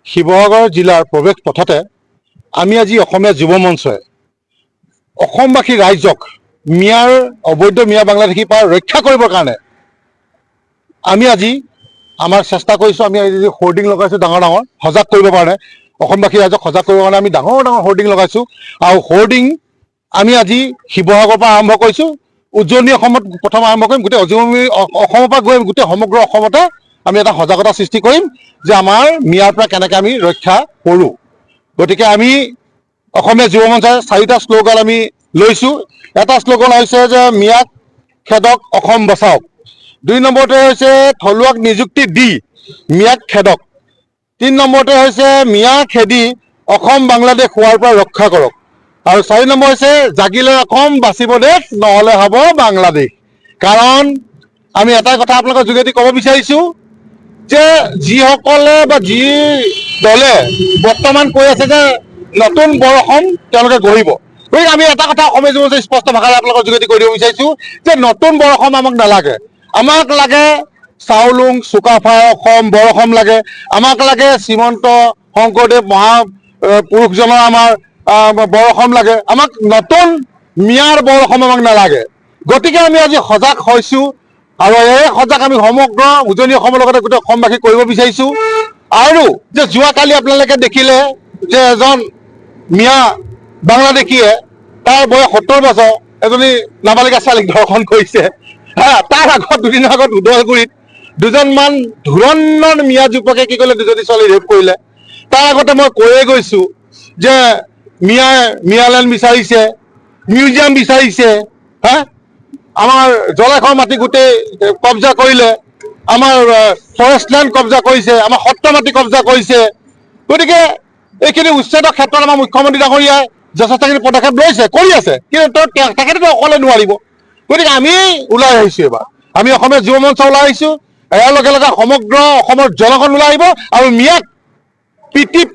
শিৱসাগৰ জিলাৰ প্ৰৱেশ পথতে আমি আজি অসমীয়া যুৱ মঞ্চই অসমবাসী ৰাইজক অবৈধ মিয়া বাংলাদেশীৰ পৰা ৰক্ষা কৰিবৰ কাৰণে আমি আজি আমাৰ চেষ্টা কৰিছোঁ। আমি আজি হোৰ্ডিং লগাইছোঁ ডাঙৰ ডাঙৰ সজাগ কৰিবৰ কাৰণে, অসমবাসী ৰাইজক সজাগ কৰিবৰ কাৰণে আমি ডাঙৰ ডাঙৰ হোৰ্ডিং লগাইছোঁ। আৰু হোৰ্ডিং আমি আজি শিৱসাগৰৰ পৰা আৰম্ভ কৰিছোঁ। উজনি অসমত প্ৰথম আৰম্ভ কৰিম, গোটেই অসমৰ পৰা গৈ গোটেই সমগ্ৰ অসমতে আমি এটা সজাগতা সৃষ্টি কৰিম যে আমাৰ মিয়াৰ পৰা কেনেকৈ আমি ৰক্ষা কৰোঁ। গতিকে আমি অসমীয়া যুৱ মঞ্চই 4টা শ্লোগান আমি লৈছোঁ। এটা শ্লোগান হৈছে যে মিয়াক খেদক অসম বচাওক। 2 নম্বৰতে হৈছে থলুৱাক নিযুক্তি দি মিয়াক খেদক। 3 নম্বৰতে হৈছে মিয়া খেদি অসম বাংলাদেশ হোৱাৰ পৰা ৰক্ষা কৰক। আৰু 4 নম্বৰ হৈছে জাগিলে অসম বাচিব দেশ নহ'লে হ'ব বাংলাদেশ। কাৰণ আমি এটা কথা আপোনালোকৰ যোগেদি ক'ব বিচাৰিছোঁ যে যিসকলে বা যি দলে বৰ্তমান কৈ আছে যে নতুন বৰ অসম তেওঁলোকে গঢ়িব, গতিকে আমি এটা কথা অসমীয়া যুৱ মঞ্চই স্পষ্ট ভাষাৰে আপোনালোকৰ যোগেদি কৈ দিব বিচাৰিছোঁ যে নতুন বৰ অসম আমাক নালাগে। আমাক লাগে চাওলুং চুকাফাৰ অসম বৰ অসম লাগে। আমাক লাগে শ্ৰীমন্ত শংকৰদেৱ মহাপুৰুষজনৰ আমাৰ বৰ অসম লাগে। আমাক নতুন মিয়াৰ বৰ অসম আমাক নালাগে। গতিকে আমি আজি সজাগ হৈছোঁ আৰু এই সজাগ আমি সমগ্ৰ উজনি অসমৰ লগতে গোটেই অসমবাসী কৰিব বিচাৰিছোঁ। আৰু যে যোৱাকালি আপোনালোকে দেখিলে যে এজন মিয়া বাংলাদেশীয়ে তাৰ বয়স 70 বছৰ এজনী নাবালিকা ছোৱালীক ধৰ্ষণ কৰিছে। তাৰ আগত দুদিনৰ আগত উদলগুৰিত দুজনমান ধুৰন্ধৰ মিয়া যুৱকে কি কৰিলে, দুজনী ছোৱালী ৰেপ কৰিলে। তাৰ আগতে মই কৈয়ে গৈছোঁ যে মিয়ালেণ্ড বিচাৰিছে, মিউজিয়াম বিচাৰিছে, আমাৰ জলাশয়ৰ মাটি গোটেই কব্জা কৰিলে, আমাৰ ফৰেষ্ট লেণ্ড কব্জা কৰিছে, আমাৰ সত্ৰ মাটি কব্জা কৰিছে। গতিকে এইখিনি উচ্ছেদৰ ক্ষেত্ৰত আমাৰ মুখ্যমন্ত্ৰী ডাঙৰীয়াই যথেষ্টখিনি পদক্ষেপ লৈছে, কৰি আছে, কিন্তু তেখেতেতো অকলে নোৱাৰিব। গতিকে আমি ওলাই আহিছোঁ। এবাৰ আমি অসমীয়া যুৱ মঞ্চ ওলাই আহিছোঁ। ইয়াৰ লগে লগে সমগ্ৰ অসমৰ জনগণ ওলাই আহিব আৰু মিয়াক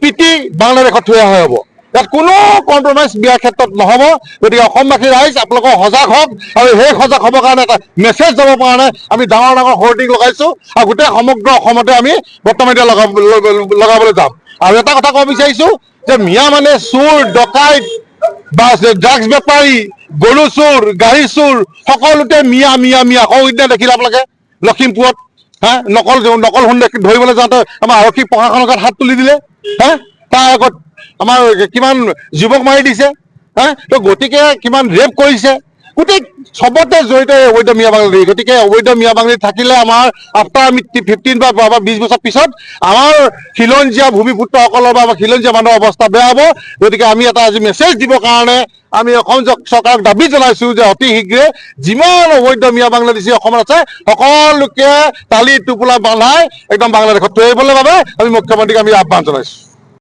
পিটি বাংলাদেশত থৈ অহা হ'ব। ইয়াত কোনো কম্প্ৰমাইজ বিয়াৰ ক্ষেত্ৰত নহ'ব। গতিকে অসমবাসী ৰাইজ আপোনালোকৰ সজাগ হওক, আৰু সেই সজাগ হ'বৰ কাৰণে এটা মেছেজ যাব কাৰণে আমি ডাঙৰ ডাঙৰ হোৰ্ডিং লগাইছোঁ আৰু গোটেই সমগ্ৰ অসমতে আমি বৰ্তমান এতিয়া লগাবলৈ যাম। আৰু এটা কথা ক'ব বিচাৰিছোঁ যে মিয়া মানে চোৰ, ডকাইত বা ড্ৰাগছ বেপাৰী, গৰু চোৰ, গাড়ী চোৰ, সকলোতে মিয়া মিয়া মিয়া। সৌদিনা দেখিলে আপোনালোকে লখিমপুৰত নকল সোণ ধৰিবলৈ যাওঁতে আমাৰ আৰক্ষী প্ৰশাসনৰ গাত হাত তুলি দিলে। তাৰ আগত আমাৰ কিমান যুৱক মাৰি দিছে। তো গতিকে কিমান ৰেপ কৰিছে। গোটেই চবতে জড়িত অবৈধ মিয়া বাংলাদেশী। গতিকে অবৈধ মিয়া বাংলাদেশী থাকিলে আমাৰ আফটাৰ আমি 15 বা 20 বছৰ পিছত আমাৰ খিলঞ্জীয়া ভূমিপুত্ৰসকলৰ বা খিলঞ্জীয়া মানুহৰ অৱস্থা বেয়া হ'ব। গতিকে আমি এটা আজি মেছেজ দিবৰ কাৰণে আমি অসম চৰকাৰক দাবী জনাইছোঁ যে অতি শীঘ্ৰে যিমান অবৈধ মিয়া বাংলাদেশী অসমত আছে সকলোকে তালি টোপোলা বান্ধাই একদম বাংলাদেশত থৈ আহিবলৈ বাবে আমি মুখ্যমন্ত্ৰীক আমি আহ্বান জনাইছোঁ।